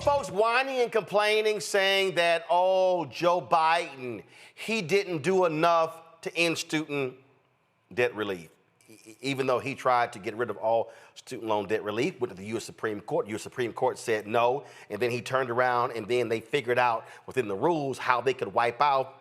folks whining and complaining, saying that, oh, Joe Biden, he didn't do enough to end student debt relief, even though he tried to get rid of all student loan debt relief with the U.S. Supreme Court. U.S. Supreme Court said no, and then he turned around, and then they figured out within the rules how they could wipe out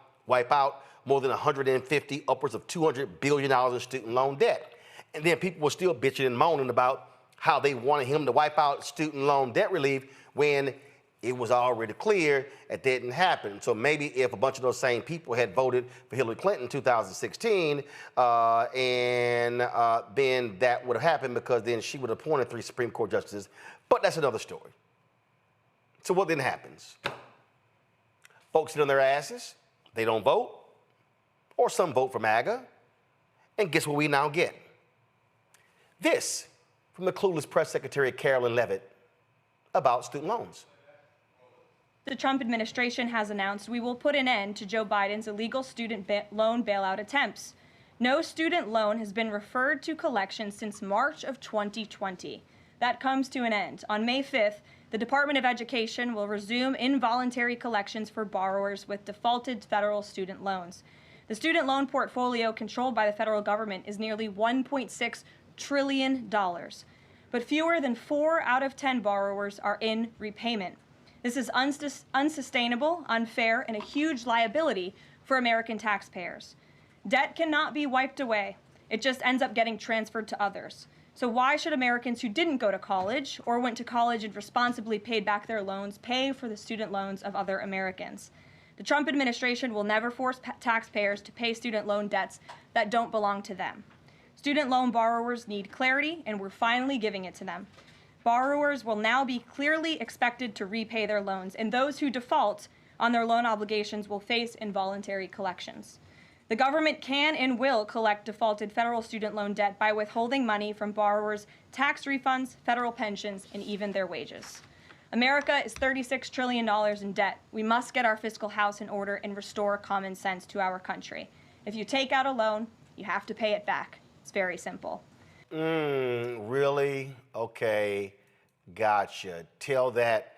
more than 150, upwards of $200 billion in student loan debt. And then people were still bitching and moaning about how they wanted him to wipe out student loan debt relief when it was already clear it didn't happen. So maybe if a bunch of those same people had voted for Hillary Clinton in 2016, then that would have happened, because then she would have appointed 3 Supreme Court justices. But that's another story. So what then happens? Folks sit on their asses, they don't vote, or some vote for MAGA, and guess what we now get? This from the clueless press secretary Karoline Leavitt about student loans. The Trump administration has announced we will put an end to Joe Biden's illegal student loan bailout attempts. No student loan has been referred to collection since March of 2020. That comes to an end. On May 5th, the Department of Education will resume involuntary collections for borrowers with defaulted federal student loans. The student loan portfolio controlled by the federal government is nearly $1.6 trillion, but fewer than 4 out of 10 borrowers are in repayment. This is unsustainable, unfair, and a huge liability for American taxpayers. Debt cannot be wiped away. It just ends up getting transferred to others. So why should Americans who didn't go to college or went to college and responsibly paid back their loans pay for the student loans of other Americans? The Trump administration will never force taxpayers to pay student loan debts that don't belong to them. Student loan borrowers need clarity, and we're finally giving it to them. Borrowers will now be clearly expected to repay their loans, and those who default on their loan obligations will face involuntary collections. The government can and will collect defaulted federal student loan debt by withholding money from borrowers' tax refunds, federal pensions, and even their wages. America is $36 trillion in debt. We must get our fiscal house in order and restore common sense to our country. If you take out a loan, you have to pay it back. It's very simple. Really? Okay, gotcha. Tell that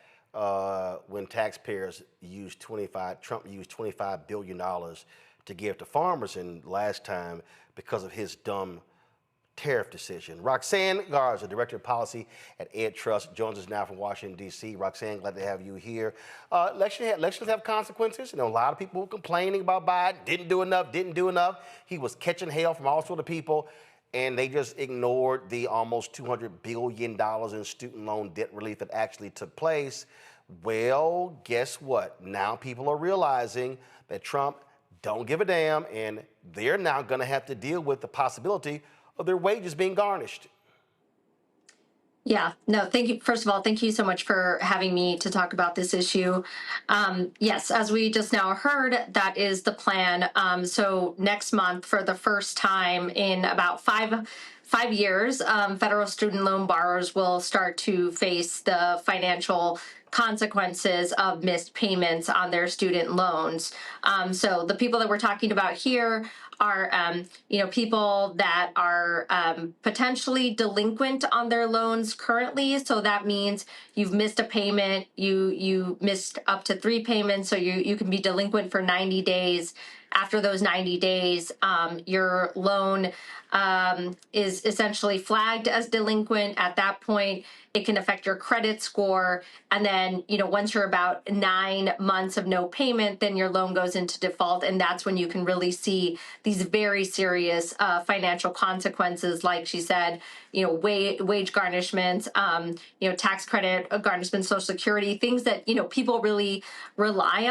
when taxpayers Trump used $25 billion to give to farmers last time because of his dumb tariff decision. Roxanne Garza, Director of Policy at EdTrust, joins us now from Washington, D.C. Roxanne, glad to have you here. Elections have consequences. You know, a lot of people complaining about Biden, didn't do enough. He was catching hell from all sorts of people, and they just ignored the almost $200 billion in student loan debt relief that actually took place. Well, guess what? Now people are realizing that Trump don't give a damn, and they're now going to have to deal with the possibility of their wages being garnished. Yeah, no, thank you. First of all, thank you so much for having me to talk about this issue. Yes, as we just now heard, that is the plan. So next month, for the first time in about five years, federal student loan borrowers will start to face the financial consequences of missed payments on their student loans. So the people that we're talking about here are, people that are potentially delinquent on their loans currently. So that means you've missed a payment, you missed up to 3 payments, so you can be delinquent for 90 days. After those 90 days, your loan is essentially flagged as delinquent. At that point, it can affect your credit score. And then, once you're about 9 months of no payment, then your loan goes into default. And that's when you can really see these very serious financial consequences, like she said, wage garnishments, tax credit garnishment, Social Security, things that, people really rely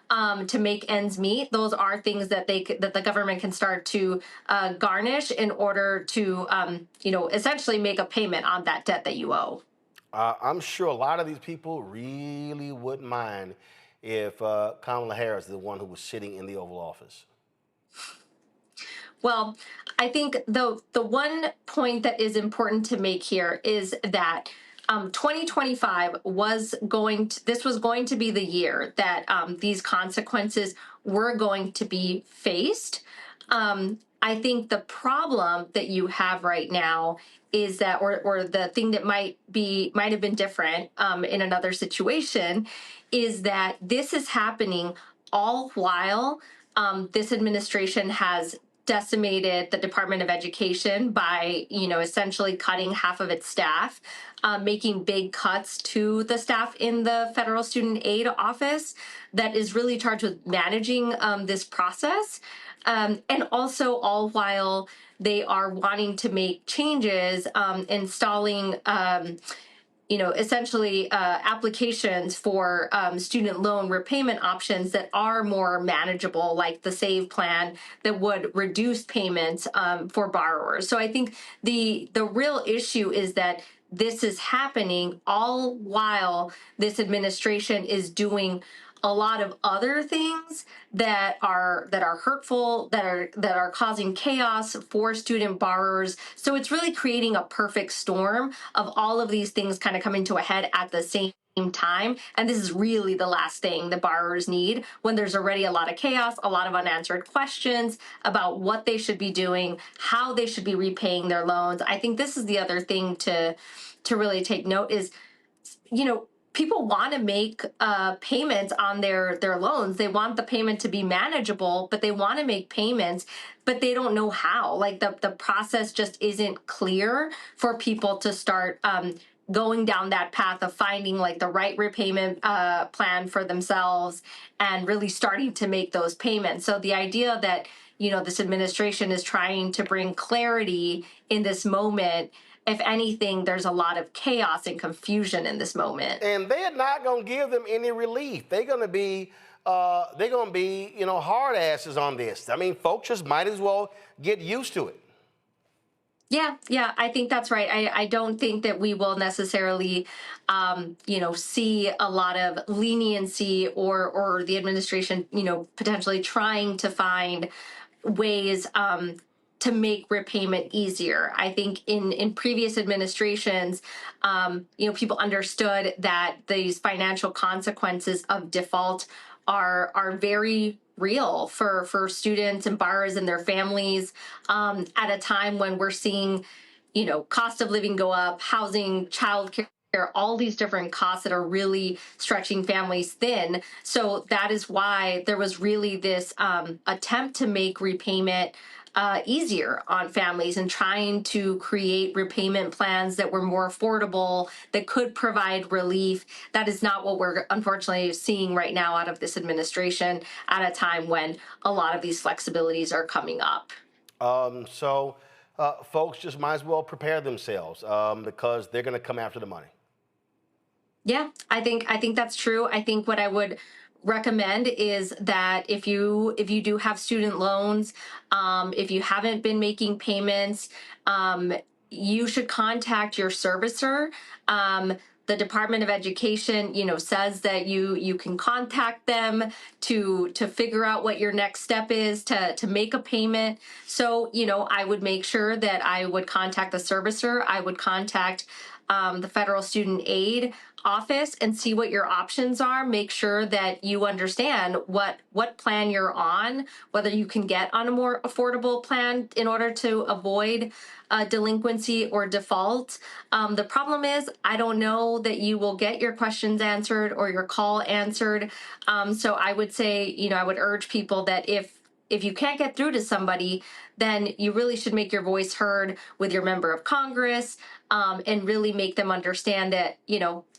on to make ends meet. Those are things that that the government can start to garnish in order to, essentially make a payment on that debt that you owe. I'm sure a lot of these people really wouldn't mind if Kamala Harris is the one who was sitting in the Oval Office. Well, I think the one point that is important to make here is that 2025 was going to be the year that these consequences were going to be faced. I think the problem that you have right now is that, or the thing that might have been different in another situation, is that this is happening all while this administration has decimated the Department of Education by, essentially cutting half of its staff, making big cuts to the staff in the Federal Student Aid Office that is really charged with managing this process. And also all while they are wanting to make changes, installing, essentially applications for student loan repayment options that are more manageable, like the SAVE plan that would reduce payments for borrowers. So I think the real issue is that this is happening all while this administration is doing a lot of other things that are hurtful, that are causing chaos for student borrowers. So it's really creating a perfect storm of all of these things kind of coming to a head at the same time. And this is really the last thing the borrowers need when there's already a lot of chaos, a lot of unanswered questions about what they should be doing, how they should be repaying their loans. I think this is the other thing to really take note is, people want to make payments on their loans. They want the payment to be manageable, but they want to make payments, but they don't know how. Like the process just isn't clear for people to start going down that path of finding like the right repayment plan for themselves and really starting to make those payments. So the idea that, this administration is trying to bring clarity in this moment, if anything, there's a lot of chaos and confusion in this moment. And they're not going to give them any relief. They're going to be, hard asses on this. I mean, folks just might as well get used to it. Yeah, I think that's right. I don't think that we will necessarily, see a lot of leniency or the administration, potentially trying to find ways to make repayment easier. I think in previous administrations, people understood that these financial consequences of default are very real for students and borrowers and their families at a time when we're seeing, cost of living go up, housing, childcare, all these different costs that are really stretching families thin. So that is why there was really this attempt to make repayment easier on families and trying to create repayment plans that were more affordable, that could provide relief. That is not what we're unfortunately seeing right now out of this administration at a time when a lot of these flexibilities are coming up. So folks just might as well prepare themselves because they're going to come after the money. Yeah, I think that's true. I think what I would recommend is that if you do have student loans, if you haven't been making payments, you should contact your servicer. The Department of Education, says that you can contact them to figure out what your next step is to make a payment. So, I would make sure that I would contact the servicer. I would contact the Federal Student Aid Office and see what your options are. Make sure that you understand what plan you're on, whether you can get on a more affordable plan in order to avoid delinquency or default. The problem is, I don't know that you will get your questions answered or your call answered. So I would say, I would urge people that if you can't get through to somebody, then you really should make your voice heard with your member of Congress, and really make them understand that,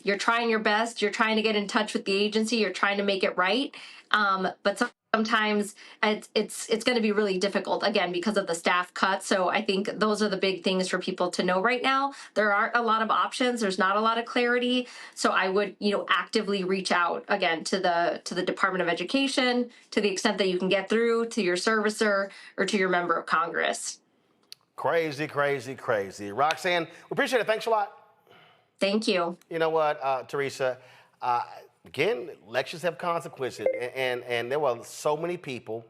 you're trying your best, you're trying to get in touch with the agency, you're trying to make it right. But sometimes it's going to be really difficult, again, because of the staff cuts. So I think those are the big things for people to know right now. There aren't a lot of options. There's not a lot of clarity. So I would, actively reach out again to the Department of Education to the extent that you can get through to your servicer or to your member of Congress. Crazy, crazy, crazy. Roxanne, we appreciate it. Thanks a lot. Thank you. You know what, Teresa? Again, elections have consequences, and there were so many people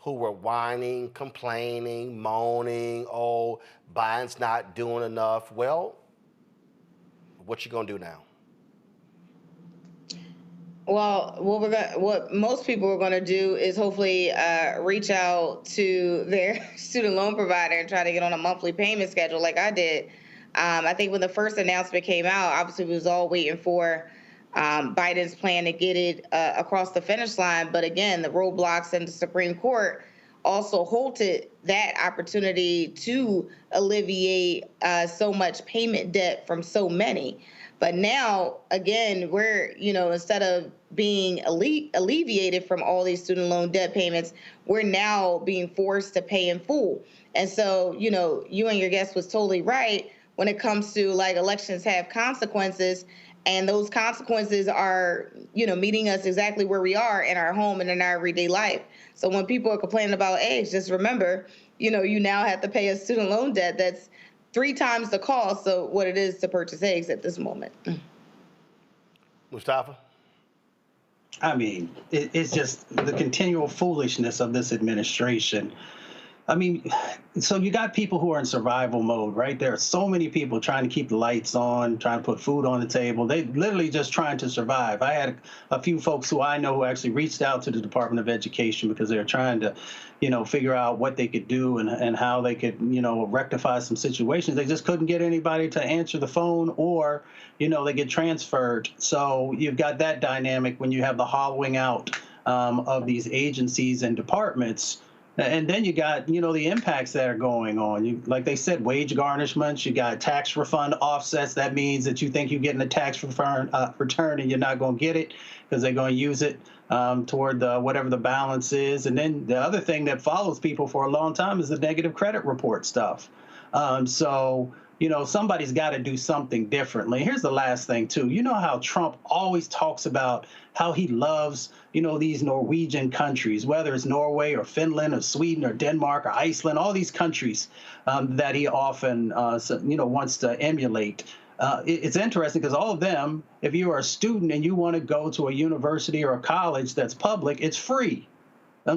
who were whining, complaining, moaning, oh, Biden's not doing enough. Well, what you gonna do now? Well, what most people are gonna do is hopefully reach out to their student loan provider and try to get on a monthly payment schedule, like I did. I think when the first announcement came out, obviously we was all waiting for Biden's plan to get it across the finish line. But again, the roadblocks in the Supreme Court also halted that opportunity to alleviate so much payment debt from so many. But now, again, we're, instead of being alleviated from all these student loan debt payments, we're now being forced to pay in full. And so, you and your guest was totally right when it comes to like elections have consequences, and those consequences are, meeting us exactly where we are in our home and in our everyday life. So when people are complaining about eggs, just remember, you now have to pay a student loan debt that's 3 times the cost of what it is to purchase eggs at this moment. Mustafa? I mean, it's just the continual foolishness of this administration. I mean, so you got people who are in survival mode, right? There are so many people trying to keep the lights on, trying to put food on the table. They literally just trying to survive. I had a few folks who I know who actually reached out to the Department of Education because they were trying to, figure out what they could do and how they could, rectify some situations. They just couldn't get anybody to answer the phone, or, they get transferred. So you've got that dynamic when you have the hollowing out of these agencies and departments. And then you got, the impacts that are going on. Like they said, wage garnishments, you got tax refund offsets. That means that you think you're getting a tax return and you're not going to get it because they're going to use it toward whatever the balance is. And then the other thing that follows people for a long time is the negative credit report stuff. Somebody's got to do something differently. Here's the last thing, too. You know how Trump always talks about how he loves, these Norwegian countries, whether it's Norway or Finland or Sweden or Denmark or Iceland, all these countries that he often, wants to emulate. It's interesting because all of them, if you are a student and you want to go to a university or a college that's public, it's free.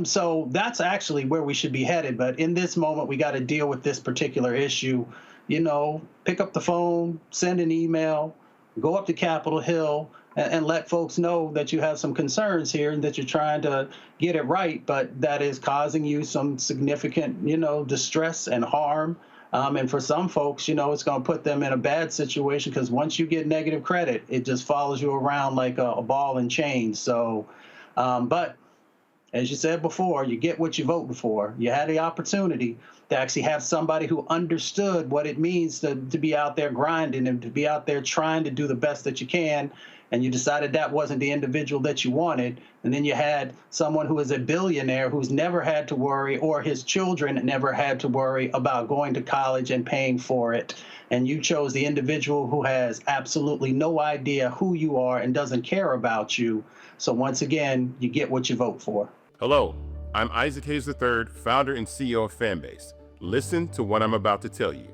So that's actually where we should be headed. But in this moment, we got to deal with this particular issue. Pick up the phone, send an email, go up to Capitol Hill and let folks know that you have some concerns here and that you're trying to get it right, but that is causing you some significant, distress and harm. And for some folks, it's going to put them in a bad situation because once you get negative credit, it just follows you around like a ball and chain. So, but as you said before, you get what you vote for. You had the opportunity to actually have somebody who understood what it means to be out there grinding and to be out there trying to do the best that you can. And you decided that wasn't the individual that you wanted. And then you had someone who is a billionaire who's never had to worry, or his children never had to worry about going to college and paying for it. And you chose the individual who has absolutely no idea who you are and doesn't care about you. So once again, you get what you vote for. Hello, I'm Isaac Hayes III, founder and CEO of Fanbase. Listen to what I'm about to tell you.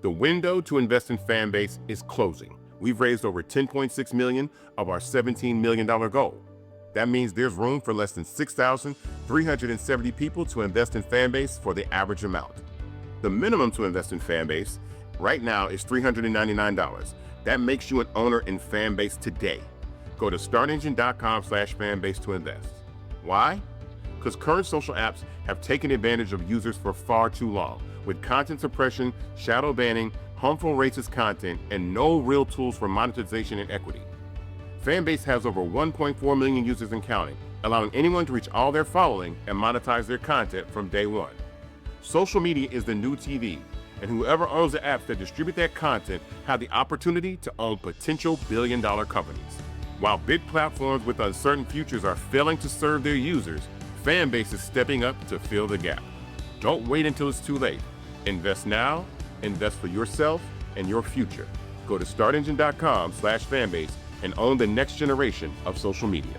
The window to invest in Fanbase is closing. We've raised over $10.6 million of our $17 million goal. That means there's room for less than 6,370 people to invest in Fanbase for the average amount. The minimum to invest in Fanbase right now is $399. That makes you an owner in Fanbase today. Go to startengine.com/fanbase to invest. Why? Because current social apps have taken advantage of users for far too long, with content suppression, shadow banning, harmful racist content, and no real tools for monetization and equity. Fanbase has over 1.4 million users and counting, allowing anyone to reach all their following and monetize their content from day one. Social media is the new TV, and whoever owns the apps that distribute that content have the opportunity to own potential billion-dollar companies. While big platforms with uncertain futures are failing to serve their users, Fanbase is stepping up to fill the gap. Don't wait until it's too late. Invest now, invest for yourself and your future. Go to startengine.com/fanbase and own the next generation of social media.